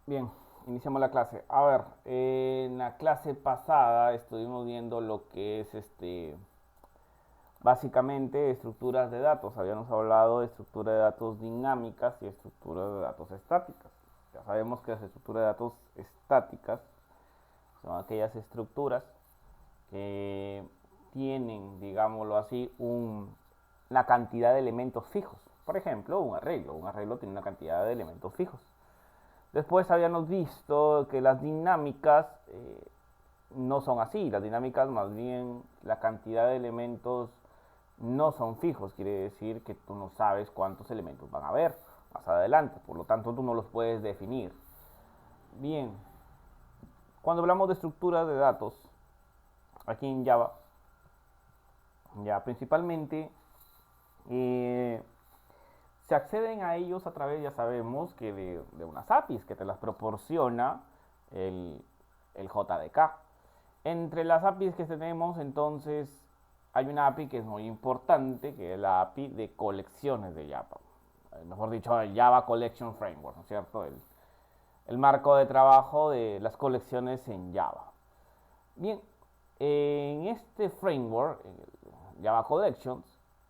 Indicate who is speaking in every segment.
Speaker 1: Bien, iniciamos la clase. A ver, en la clase pasada estuvimos viendo lo que es básicamente estructuras de datos. Habíamos hablado de estructuras de datos dinámicas y estructuras de datos estáticas. Ya sabemos que las estructuras de datos estáticas son aquellas estructuras que tienen, digámoslo así, una cantidad de elementos fijos. Por ejemplo, un arreglo. Un arreglo tiene una cantidad de elementos fijos. Después habíamos visto que las dinámicas no son así. Las dinámicas más bien la cantidad de elementos no son fijos. Quiere decir que tú no sabes cuántos elementos van a haber más adelante. Por lo tanto tú no los puedes definir. Bien, cuando hablamos de estructuras de datos, aquí en Java, ya principalmente se acceden a ellos a través, ya sabemos, que de unas APIs que te las proporciona el JDK. Entre las APIs que tenemos, entonces, hay una API que es muy importante, que es la API de colecciones de Java. Mejor dicho, el Java Collection Framework, ¿no es cierto? El marco de trabajo de las colecciones en Java. Bien, en este framework, Java Collections,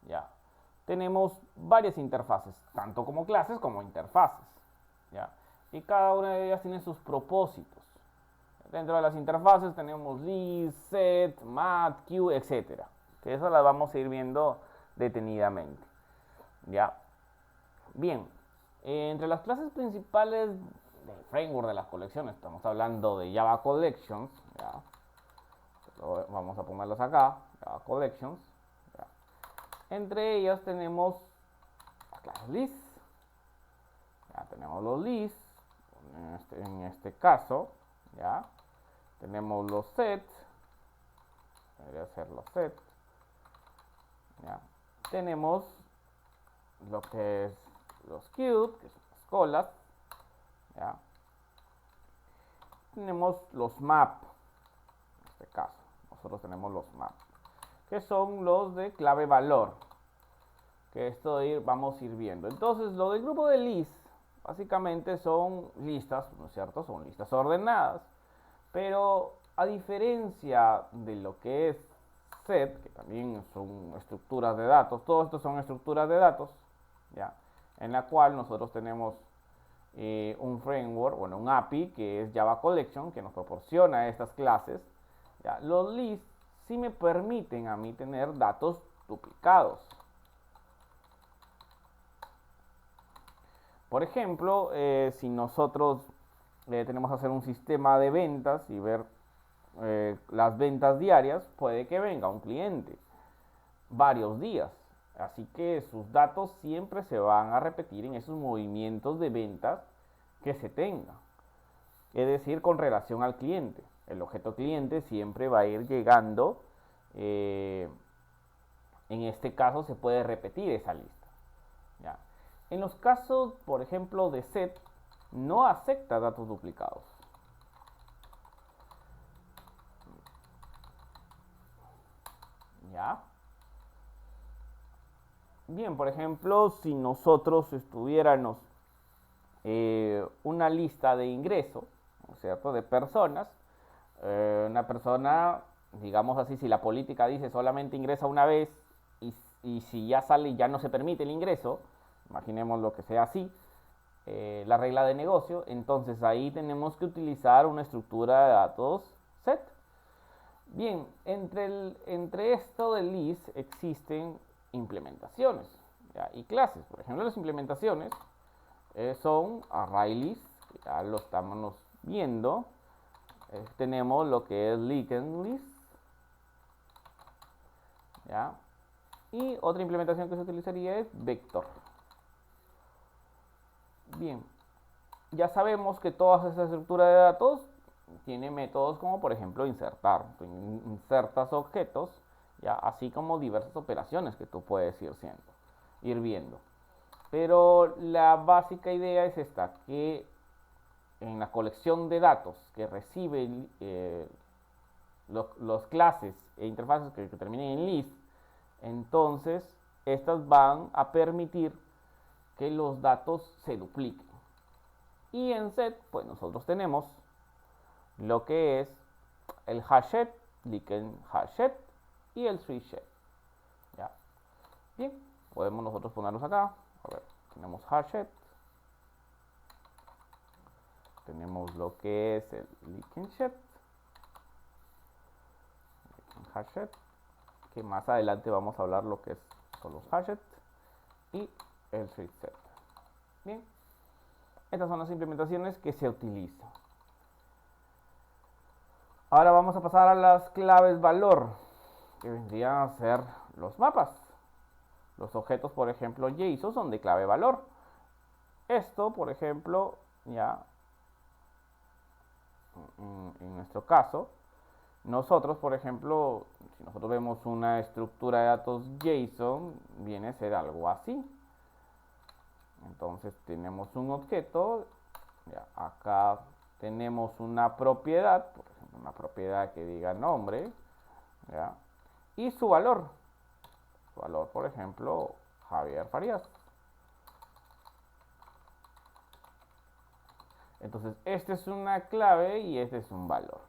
Speaker 1: ya, tenemos varias interfaces, tanto como clases como interfaces, ¿ya? Y cada una de ellas tiene sus propósitos. Dentro de las interfaces tenemos list, set, mat, queue, etcétera. Que eso las vamos a ir viendo detenidamente, ¿ya? Bien, entre las clases principales del framework de las colecciones, estamos hablando de Java Collections, ¿ya? Vamos a ponerlas acá, Java Collections, ¿ya? Entre ellas tenemos las clases list, ya tenemos los lists, en este caso, ya tenemos los set, debería ser los set, ya tenemos lo que es los queues, que son las colas, ya tenemos los map, en este caso, nosotros tenemos los map, que son los de clave valor, que esto vamos a ir viendo. Entonces, lo del grupo de list, básicamente son listas, ¿no es cierto? Son listas ordenadas, pero a diferencia de lo que es set, que también son estructuras de datos, todo esto son estructuras de datos, ¿ya? En la cual nosotros tenemos un framework, bueno, un API que es Java Collection, que nos proporciona estas clases, ¿ya? Los lists sí me permiten a mí tener datos duplicados. Por ejemplo, si nosotros tenemos que hacer un sistema de ventas y ver las ventas diarias, puede que venga un cliente varios días. Así que sus datos siempre se van a repetir en esos movimientos de ventas que se tenga. Es decir, con relación al cliente. El objeto cliente siempre va a ir llegando. En este caso se puede repetir esa lista. ¿Ya? En los casos, por ejemplo, de set, no acepta datos duplicados. ¿Ya? Bien, por ejemplo, si nosotros estuviéramos una lista de ingreso, ¿no es cierto?, de personas, una persona, digamos así, si la política dice solamente ingresa una vez y si ya sale y ya no se permite el ingreso, imaginemos lo que sea así, la regla de negocio, entonces ahí tenemos que utilizar una estructura de datos set. Bien, entre esto del list existen implementaciones, ¿ya? Y clases. Por ejemplo, las implementaciones son array list, que ya lo estamos viendo. Tenemos lo que es linked list, ¿ya? Y otra implementación que se utilizaría es vector. Bien, ya sabemos que todas esas estructuras de datos tienen métodos como por ejemplo insertar. Tú insertas objetos, ya, así como diversas operaciones que tú puedes ir viendo. Pero la básica idea es esta, que en la colección de datos que reciben los clases e interfaces que terminen en list, entonces estas van a permitir que los datos se dupliquen. Y en set, pues nosotros tenemos lo que es el hashed, liken hashed y el threeshed. ¿Ya? Bien, podemos nosotros ponerlos acá. A ver, tenemos hashed, tenemos lo que es el liken hashed, que más adelante vamos a hablar lo que son los hashed, y el threeshed. Bien, estas son las implementaciones que se utilizan. Ahora vamos a pasar a las claves valor, que vendrían a ser los mapas. Los objetos, por ejemplo, JSON son de clave valor. Esto, por ejemplo, ya en nuestro caso, nosotros, por ejemplo, si nosotros vemos una estructura de datos JSON, viene a ser algo así. Entonces tenemos un objeto, ya, acá tenemos una propiedad, por ejemplo, una propiedad que diga nombre, ¿ya? Y su valor. Su valor, por ejemplo, Javier Farías. Entonces, este es una clave y este es un valor.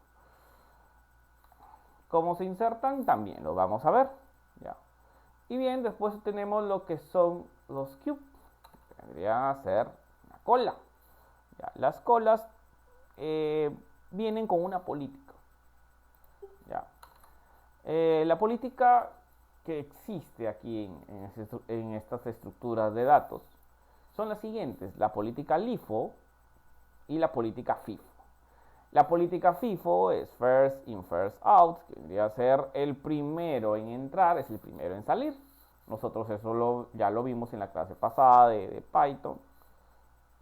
Speaker 1: ¿Cómo se insertan? También lo vamos a ver, ¿ya? Y bien, después tenemos lo que son los cubes. Vendrían a ser una cola. ¿Ya? Las colas vienen con una política. ¿Ya? La política que existe aquí en estas estructuras de datos son las siguientes: la política LIFO y la política FIFO. La política FIFO es first in, first out, que vendría a ser el primero en entrar, es el primero en salir. Nosotros eso ya lo vimos en la clase pasada de Python,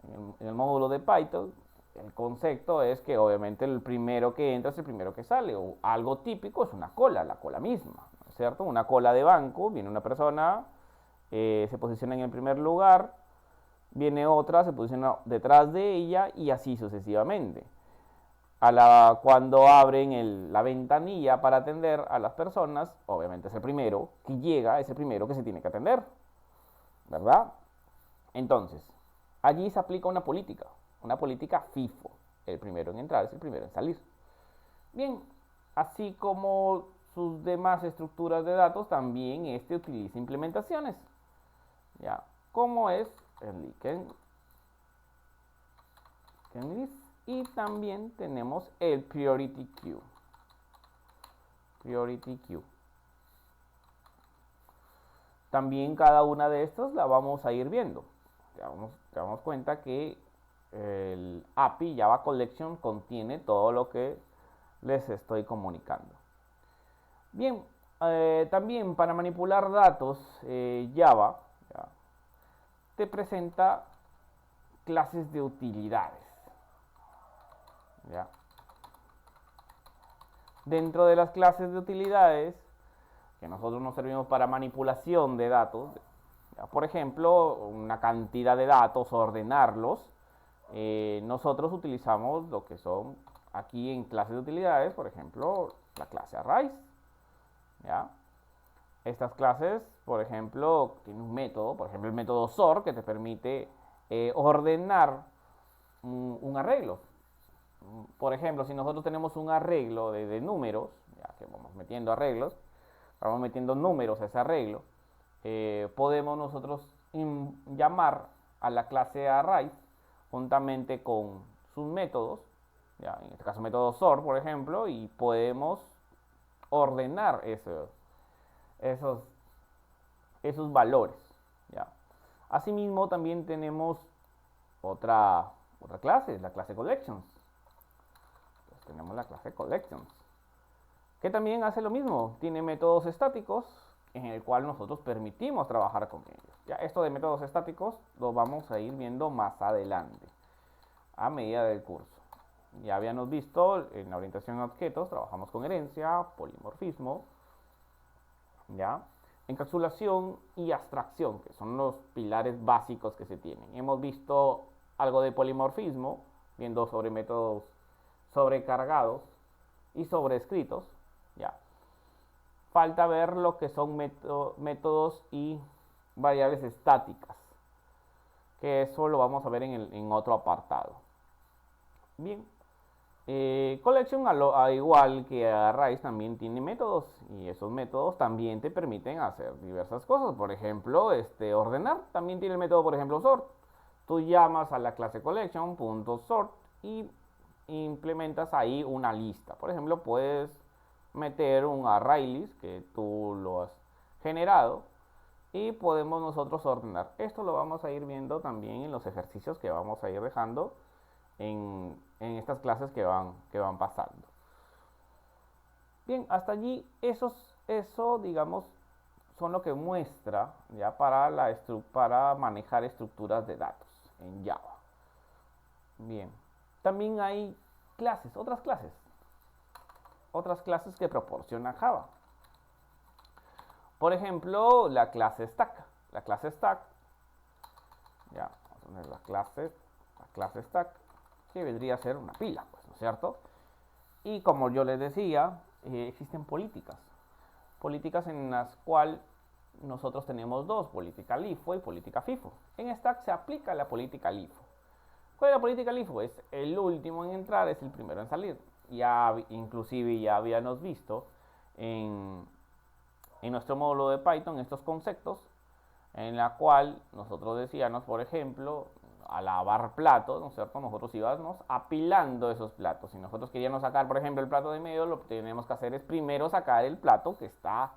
Speaker 1: en el módulo de Python. El concepto es que obviamente el primero que entra es el primero que sale, o algo típico es una cola, la cola misma, ¿no es cierto? Una cola de banco, viene una persona, se posiciona en el primer lugar, viene otra, se posiciona detrás de ella y así sucesivamente. Cuando abren la ventanilla para atender a las personas, obviamente es el primero que llega, es el primero que se tiene que atender, ¿verdad? Entonces, allí se aplica una política FIFO. El primero en entrar es el primero en salir. Bien, así como sus demás estructuras de datos, también este utiliza implementaciones, ¿ya? Como es el liken list, y también tenemos el priority queue. También cada una de estas la vamos a ir viendo. Te damos cuenta que el API Java Collection contiene todo lo que les estoy comunicando. Bien, también para manipular datos, Java te presenta clases de utilidades. ¿Ya? Dentro de las clases de utilidades que nosotros nos servimos para manipulación de datos, ¿ya? Por ejemplo, una cantidad de datos, ordenarlos, nosotros utilizamos lo que son aquí en clases de utilidades, por ejemplo, la clase arrays, ¿ya? Estas clases, por ejemplo, tienen un método, por ejemplo el método sort, que te permite ordenar un arreglo. Por ejemplo, si nosotros tenemos un arreglo de números, ya que vamos metiendo arreglos, vamos metiendo números a ese arreglo, podemos nosotros llamar a la clase arrays juntamente con sus métodos, ya, en este caso método sort, por ejemplo, y podemos ordenar esos valores, ¿ya? Asimismo, también tenemos otra clase, la clase collections. Entonces, tenemos la clase collections, que también hace lo mismo, tiene métodos estáticos en el cual nosotros permitimos trabajar con ellos. Ya esto de métodos estáticos lo vamos a ir viendo más adelante, a medida del curso. Ya habíamos visto en la orientación a objetos, trabajamos con herencia, polimorfismo, ¿ya? Encapsulación y abstracción, que son los pilares básicos que se tienen. Hemos visto algo de polimorfismo, viendo sobre métodos sobrecargados y sobrescritos, ¿ya? Falta ver lo que son métodos y variables estáticas, que eso lo vamos a ver en otro apartado. Bien, Collection, a igual que Arrays, también tiene métodos y esos métodos también te permiten hacer diversas cosas. Por ejemplo, ordenar también tiene el método, por ejemplo, sort. Tú llamas a la clase collection.sort y implementas ahí una lista. Por ejemplo, puedes meter un ArrayList que tú lo has generado y podemos nosotros ordenar. Esto lo vamos a ir viendo también en los ejercicios que vamos a ir dejando en estas clases que van pasando. Bien, hasta allí eso digamos son lo que muestra ya para manejar estructuras de datos en Java. Bien, también hay otras clases que proporciona Java. Por ejemplo, la clase stack. La clase stack, ya, vamos a poner la clase stack, que vendría a ser una pila, pues, ¿no es cierto? Y como yo les decía, existen políticas en las cuales nosotros tenemos dos, política LIFO y política FIFO. En Stack se aplica la política LIFO. ¿Cuál es la política LIFO? Es el último en entrar, es el primero en salir. Inclusive ya habíamos visto en nuestro módulo de Python estos conceptos en la cual nosotros decíamos, por ejemplo, a lavar platos, ¿no es cierto? Nosotros íbamos apilando esos platos. Si nosotros queríamos sacar, por ejemplo, el plato de medio, lo que tenemos que hacer es primero sacar el plato que está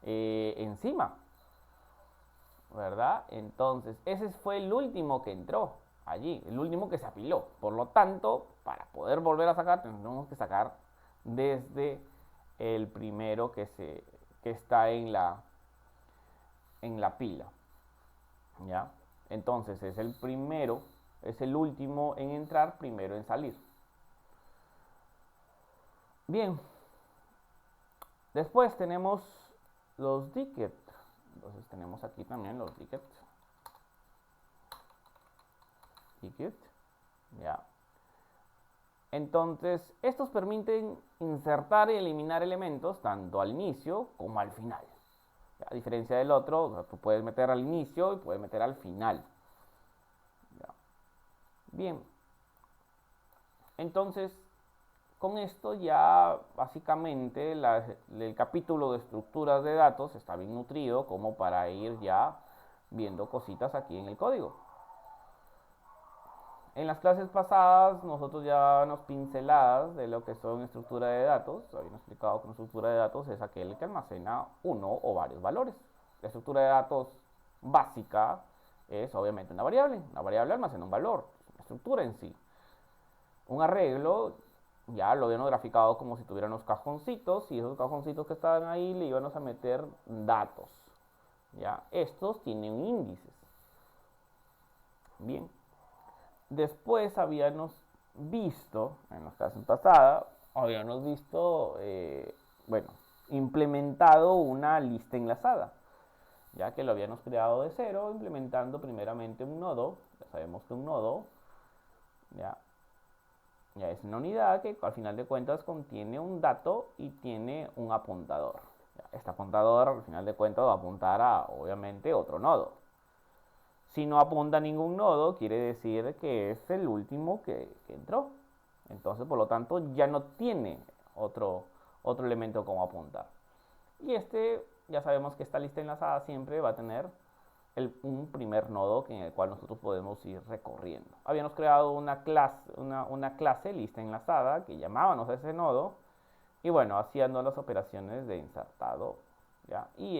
Speaker 1: encima, ¿verdad? Entonces, ese fue el último que entró allí, el último que se apiló. Por lo tanto, para poder volver a sacar, tenemos que sacar desde el primero que está en la pila, ¿ya? Entonces es el primero, es el último en entrar, primero en salir. Bien, después tenemos los tickets. Entonces tenemos aquí también los tickets. Ya. Entonces, estos permiten insertar y eliminar elementos tanto al inicio como al final. A diferencia del otro, o sea, tú puedes meter al inicio y puedes meter al final. Ya. Bien. Entonces, con esto ya básicamente el capítulo de estructuras de datos está bien nutrido como para ir ya viendo cositas aquí en el código. En las clases pasadas nosotros ya nos pinceladas de lo que son estructura de datos. Habíamos explicado que una estructura de datos es aquel que almacena uno o varios valores. La estructura de datos básica es obviamente una variable. Una variable almacena un valor, una estructura en sí. Un arreglo ya lo habíamos graficado como si tuvieran unos cajoncitos y esos cajoncitos que estaban ahí le íbamos a meter datos. Ya, estos tienen índices. Bien. Después habíamos visto, en las clases pasadas, bueno, implementado una lista enlazada, ya que lo habíamos creado de cero, implementando primeramente un nodo. Ya sabemos que un nodo ya es una unidad que al final de cuentas contiene un dato y tiene un apuntador. Este apuntador al final de cuentas va a apuntar a, obviamente, otro nodo. Si no apunta a ningún nodo, quiere decir que es el último que entró. Entonces, por lo tanto, ya no tiene otro elemento como apuntar. Y ya sabemos que esta lista enlazada siempre va a tener un primer nodo en el cual nosotros podemos ir recorriendo. Habíamos creado una clase lista enlazada que llamábamos a ese nodo y bueno, haciendo las operaciones de insertado, ¿ya? y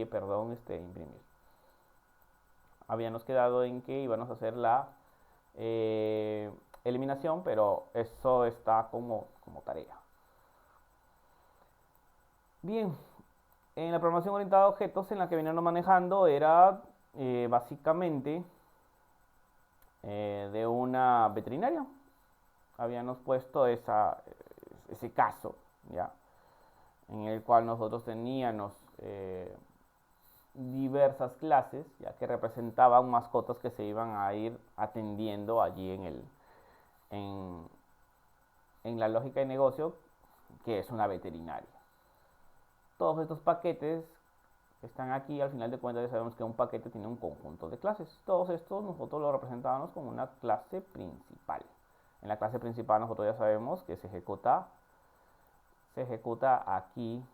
Speaker 1: imprimir. Habíamos quedado en que íbamos a hacer la eliminación, pero eso está como tarea. Bien, en la programación orientada a objetos en la que veníamos manejando era básicamente de una veterinaria. Habíamos puesto ese caso, ¿ya? En el cual nosotros teníamos diversas clases, ya que representaban mascotas que se iban a ir atendiendo allí en la lógica de negocio, que es una veterinaria. Todos estos paquetes que están aquí, al final de cuentas ya sabemos que un paquete tiene un conjunto de clases. Todos estos nosotros lo representábamos como una clase principal, En la clase principal nosotros ya sabemos que se ejecuta aquí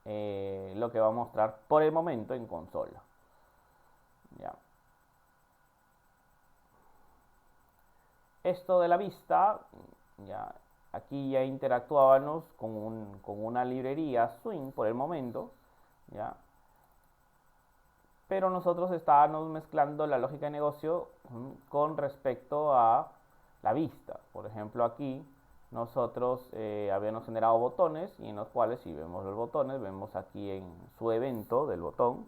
Speaker 1: lo que va a mostrar por el momento en consola. Ya. Esto de la vista, ya, aquí ya interactuábamos con una librería Swing por el momento, ya. Pero nosotros estábamos mezclando la lógica de negocio con respecto a la vista. Por ejemplo, aquí nosotros habíamos generado botones y en los cuales, si vemos los botones, vemos aquí en su evento del botón,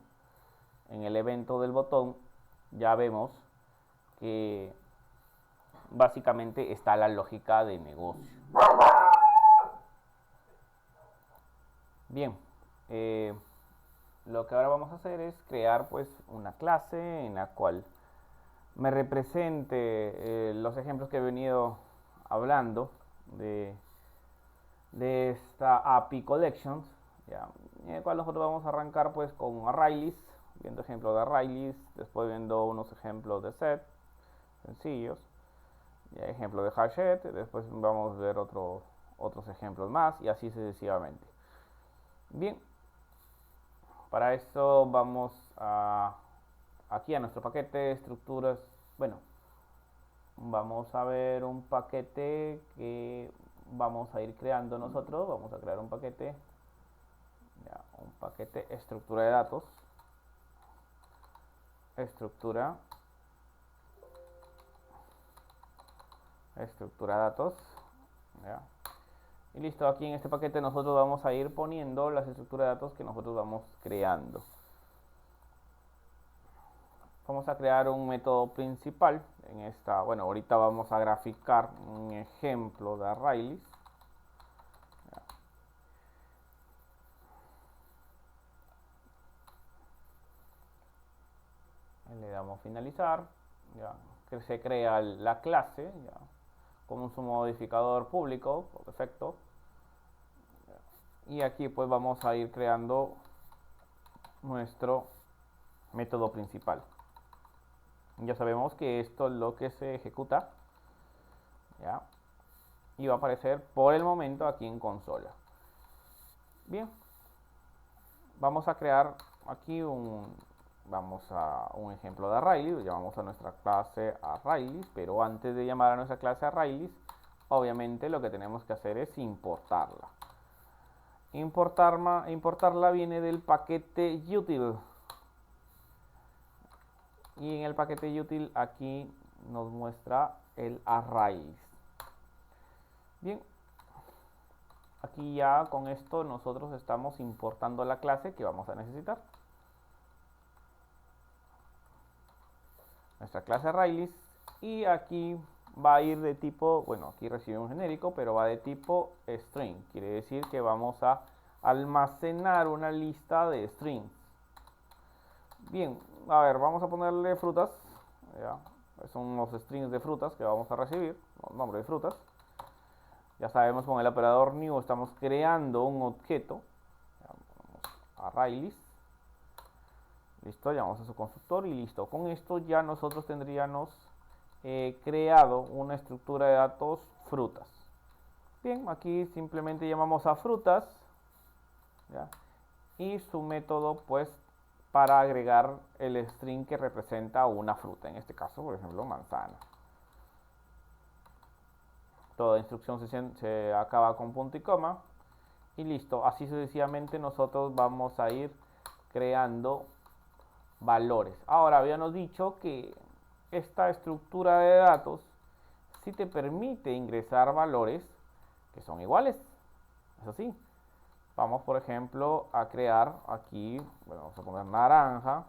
Speaker 1: en el evento del botón ya vemos que básicamente está la lógica de negocio. Bien, lo que ahora vamos a hacer es crear pues una clase en la cual me represente los ejemplos que he venido hablando de esta API Collections, ya, en el cual nosotros vamos a arrancar pues con arraylist, viendo ejemplos de arraylist, después viendo unos ejemplos de set sencillos, ya, ejemplo de hashet, después vamos a ver otros ejemplos más y así sucesivamente. Bien, para esto vamos aquí a nuestro paquete de estructuras. Bueno, vamos a ver un paquete que vamos a ir creando nosotros. Vamos a crear un paquete, estructura de datos, estructura de datos, ¿ya? Y listo, aquí en este paquete nosotros vamos a ir poniendo las estructuras de datos que nosotros vamos creando. Vamos a crear un método principal en esta, bueno, ahorita vamos a graficar un ejemplo de ArrayList. Le damos finalizar, ya, que se crea la clase, ya, con su modificador público por defecto. Y aquí pues vamos a ir creando nuestro método principal. Ya sabemos que esto es lo que se ejecuta, ¿ya? Y va a aparecer por el momento aquí en consola. Bien, vamos a crear aquí un ejemplo de ArrayList. Llamamos a nuestra clase ArrayList, pero antes de llamar a nuestra clase ArrayList, obviamente lo que tenemos que hacer es importarla. Importarla viene del paquete util. Y en el paquete util aquí nos muestra el ArrayList. Bien, aquí ya con esto nosotros estamos importando la clase que vamos a necesitar. Nuestra clase ArrayList, y aquí va a ir de tipo, bueno, aquí recibe un genérico, pero va de tipo string. Quiere decir que vamos a almacenar una lista de strings. Bien, a ver, vamos a ponerle frutas, ya. Son los strings de frutas que vamos a recibir, nombre de frutas. Ya sabemos, con el operador new estamos creando un objeto, ArrayList. Listo, llamamos a su constructor y listo. Con esto ya nosotros tendríamos creado una estructura de datos frutas. Bien, aquí simplemente llamamos a frutas, ¿ya? Y su método pues para agregar el string que representa una fruta, en este caso por ejemplo manzana. Toda instrucción se acaba con punto y coma y listo. Así sucesivamente nosotros vamos a ir creando valores. Ahora habíamos dicho que esta estructura de datos sí te permite ingresar valores que son iguales. Es así. Vamos por ejemplo a crear aquí, bueno, vamos a poner naranja,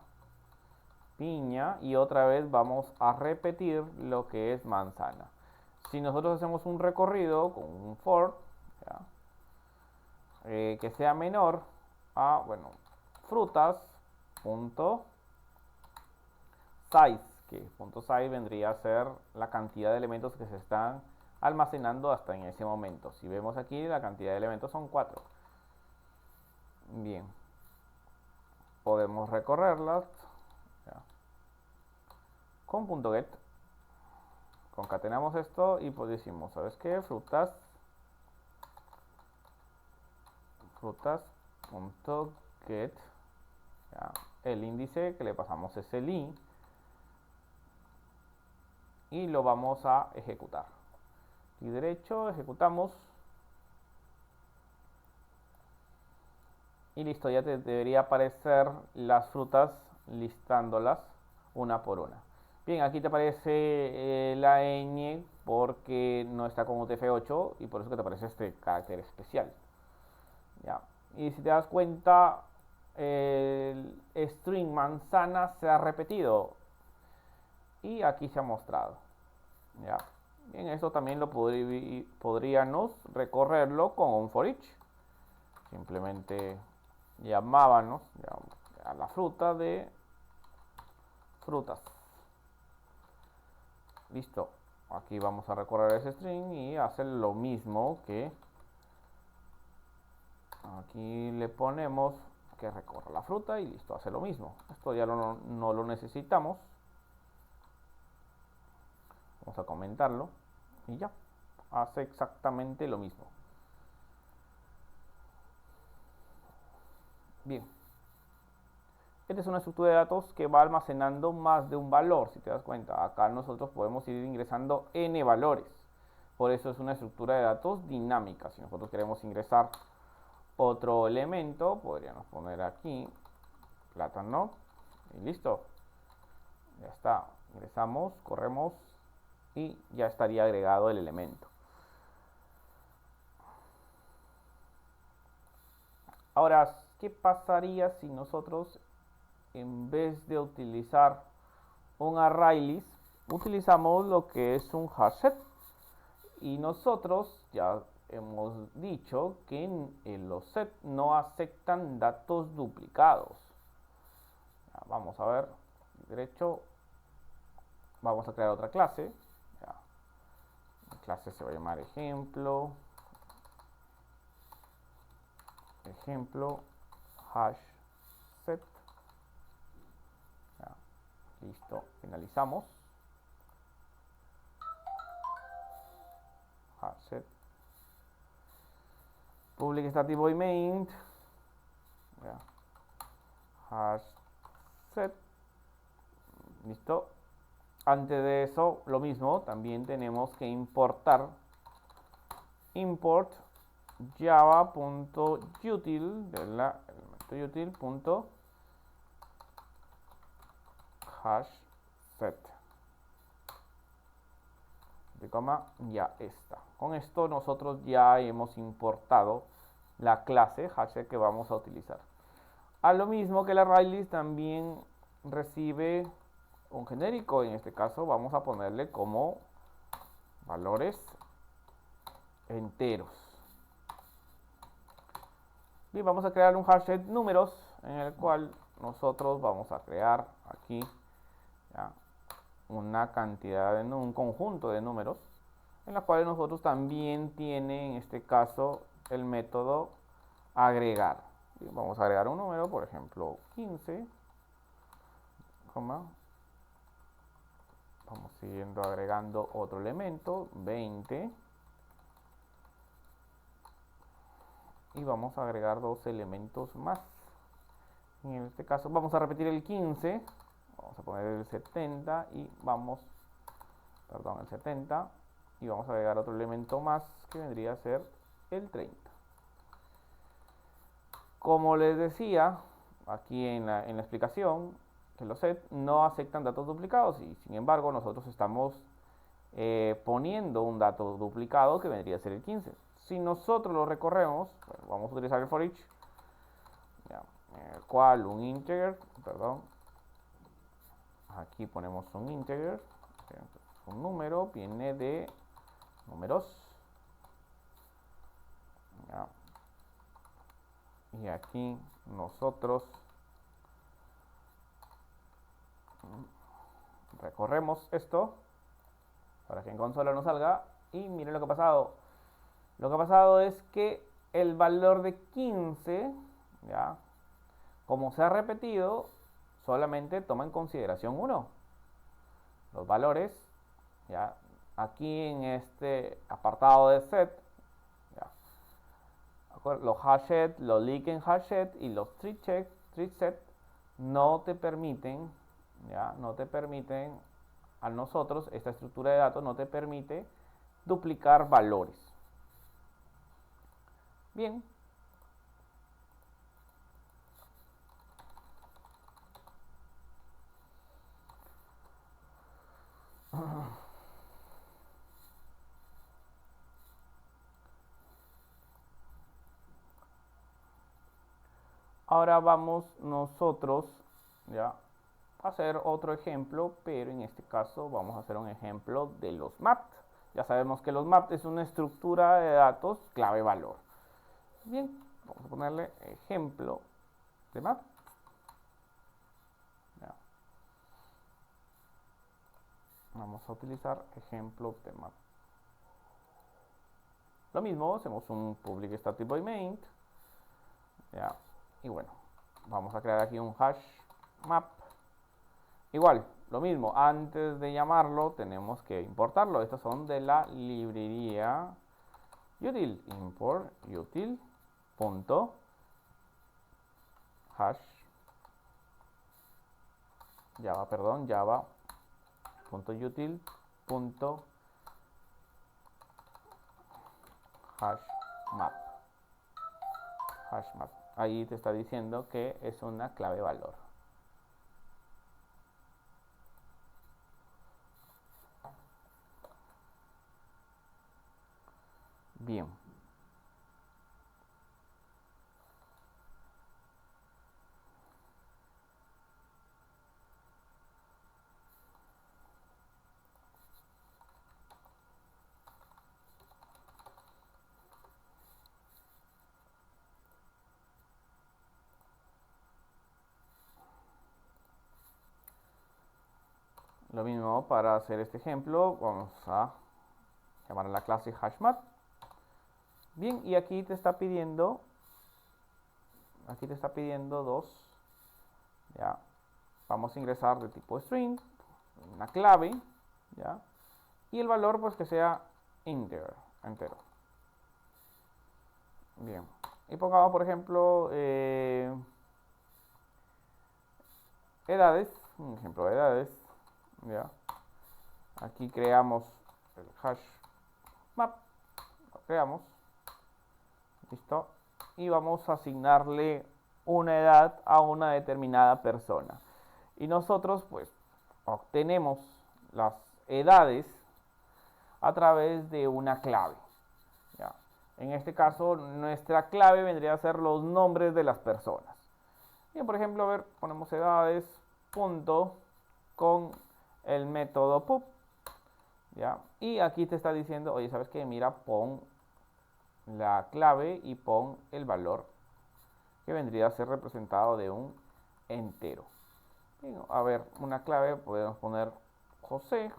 Speaker 1: piña, y otra vez vamos a repetir lo que es manzana. Si nosotros hacemos un recorrido con un for, que sea menor a, bueno, frutas punto size, que punto size vendría a ser la cantidad de elementos que se están almacenando hasta en ese momento. Si vemos aquí, la cantidad de elementos son 4. Bien, podemos recorrerlas, ya, con punto get. concatenamos esto y pues decimos, ¿sabes qué? Frutas.get, el índice que le pasamos es el i y lo vamos a ejecutar. Y derecho, ejecutamos y listo, ya te debería aparecer las frutas listándolas una por una. Bien, aquí te aparece la ñ porque no está con UTF-8 y por eso que te aparece este carácter especial. ¿Ya? Y si te das cuenta, el string manzana se ha repetido y aquí se ha mostrado. ¿Ya? Bien, esto también lo podríamos recorrerlo con un for each. Simplemente llamábamos a la fruta de frutas. Listo. Aquí vamos a recorrer ese string y hacer lo mismo que aquí le ponemos que recorra la fruta y listo, hace lo mismo. Esto ya no lo necesitamos. Vamos a comentarlo y ya, hace exactamente lo mismo. Bien, esta es una estructura de datos que va almacenando más de un valor, si te das cuenta. Acá nosotros podemos ir ingresando n valores. Por eso es una estructura de datos dinámica. Si nosotros queremos ingresar otro elemento, podríamos poner aquí plátano y listo. Ya está. Ingresamos, corremos y ya estaría agregado el elemento. Ahora, ¿qué pasaría si nosotros, en vez de utilizar un ArrayList, utilizamos lo que es un hashset? Y nosotros ya hemos dicho que los set no aceptan datos duplicados. Ya, vamos a ver, derecho, vamos a crear otra clase. Ya. La clase se va a llamar ejemplo hash set. Ya. Listo, finalizamos. Hash set public static void main. Ya. Hash set. Listo. Antes de eso, lo mismo, también tenemos que importar import java.util de la util.hashset de coma, ya está. Con esto nosotros ya hemos importado la clase hashset que vamos a utilizar. A lo mismo que la ArrayList también recibe un genérico, en este caso vamos a ponerle como valores enteros. Y vamos a crear un hashset números en el cual nosotros vamos a crear aquí ya, una cantidad de un conjunto de números en la cual nosotros también tiene en este caso el método agregar. Y vamos a agregar un número, por ejemplo 15, vamos siguiendo agregando otro elemento 20 y vamos a agregar dos elementos más. En este caso vamos a repetir el 15, vamos a poner el 70 y el 70 y vamos a agregar otro elemento más que vendría a ser el 30. Como les decía aquí en la explicación, que los set no aceptan datos duplicados y sin embargo nosotros estamos poniendo un dato duplicado que vendría a ser el 15. Si nosotros lo recorremos, bueno, vamos a utilizar el for each, en el cual un integer, aquí ponemos un integer, un número, viene de números, ya. Y aquí nosotros recorremos esto para que en consola nos salga y miren lo que ha pasado. Lo que ha pasado es que el valor de 15, ya, como se ha repetido, solamente toma en consideración 1. Los valores ya aquí en este apartado de set, ¿ya? Los hashed, los linken hashed y los treat set no te permiten, ¿ya? No te permiten, a nosotros, esta estructura de datos no te permite duplicar valores. Bien. Ahora vamos nosotros, ya, a hacer otro ejemplo, pero en este caso vamos a hacer un ejemplo de los maps. Ya sabemos que los maps es una estructura de datos clave-valor. Bien, vamos a ponerle ejemplo de map. Ya. Vamos a utilizar ejemplo de map. Lo mismo, hacemos un public static void main. Ya. Y bueno, vamos a crear aquí un hash map. Igual, lo mismo, antes de llamarlo tenemos que importarlo. Estos son de la librería util. Import util punto hash java, perdón, java punto util punto hash map. Ahí te está diciendo que es una clave valor. Bien. Lo mismo para hacer este ejemplo, vamos a llamar a la clase hashmap. Bien, y aquí te está pidiendo dos. Ya. Vamos a ingresar de tipo string, una clave, ya. Y el valor pues que sea entero. Bien. Y pongamos por ejemplo edades, un ejemplo de edades, ya. Aquí creamos el hash map, lo creamos, listo, y vamos a asignarle una edad a una determinada persona. Y nosotros pues obtenemos las edades a través de una clave. ¿Ya? En este caso nuestra clave vendría a ser los nombres de las personas. Bien, por ejemplo, a ver, ponemos edades punto con el método pub. ¿Ya? Y aquí te está diciendo, oye, ¿sabes qué? Mira, pon la clave y pon el valor que vendría a ser representado de un entero. Bien, a ver, una clave podemos poner José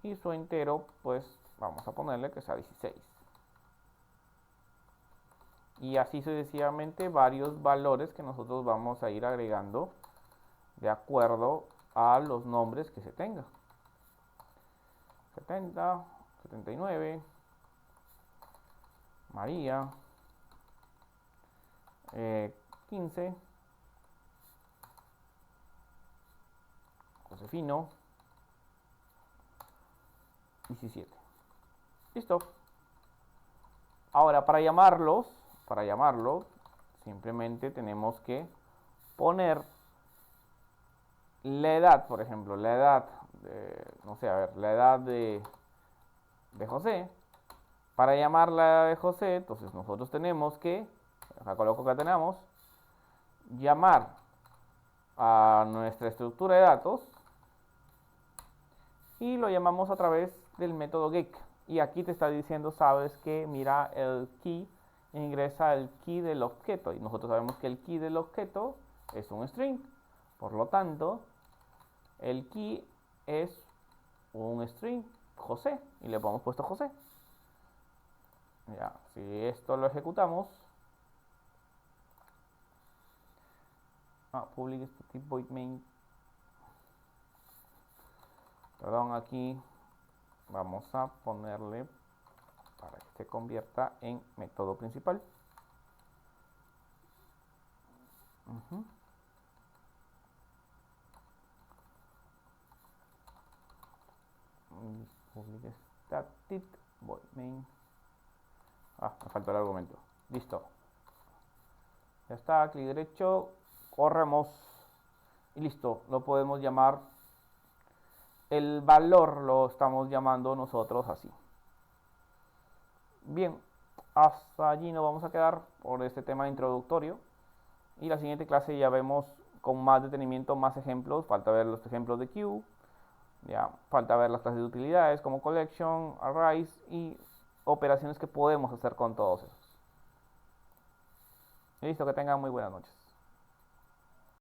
Speaker 1: y su entero pues vamos a ponerle que sea 16. Y así sucesivamente varios valores que nosotros vamos a ir agregando de acuerdo a los nombres que se tenga. 70, 79, María, 15, Josefino, 17. Listo. Ahora para llamarlo, simplemente tenemos que poner la edad, por ejemplo, la edad de, no sé, a ver, la edad de José. Para llamar la edad de José, entonces nosotros tenemos que, acá coloco que tenemos, llamar a nuestra estructura de datos y lo llamamos a través del método get. Y aquí te está diciendo, sabes que mira el key, ingresa el key del objeto. Y nosotros sabemos que el key del objeto es un string. Por lo tanto, el key es un string José. Y le hemos puesto José. Ya, si esto lo ejecutamos. Public static void main. Perdón, aquí vamos a ponerle para que se convierta en método principal. Public static void main. Me faltó el argumento. Listo. Ya está, clic derecho, corremos y listo. Lo podemos llamar, el valor lo estamos llamando nosotros así. Bien, hasta allí nos vamos a quedar por este tema introductorio. Y la siguiente clase ya vemos con más detenimiento, más ejemplos. Falta ver los ejemplos de queue. Ya, falta ver las clases de utilidades como collection, arrays y operaciones que podemos hacer con todos esos. Y listo, que tengan muy buenas noches.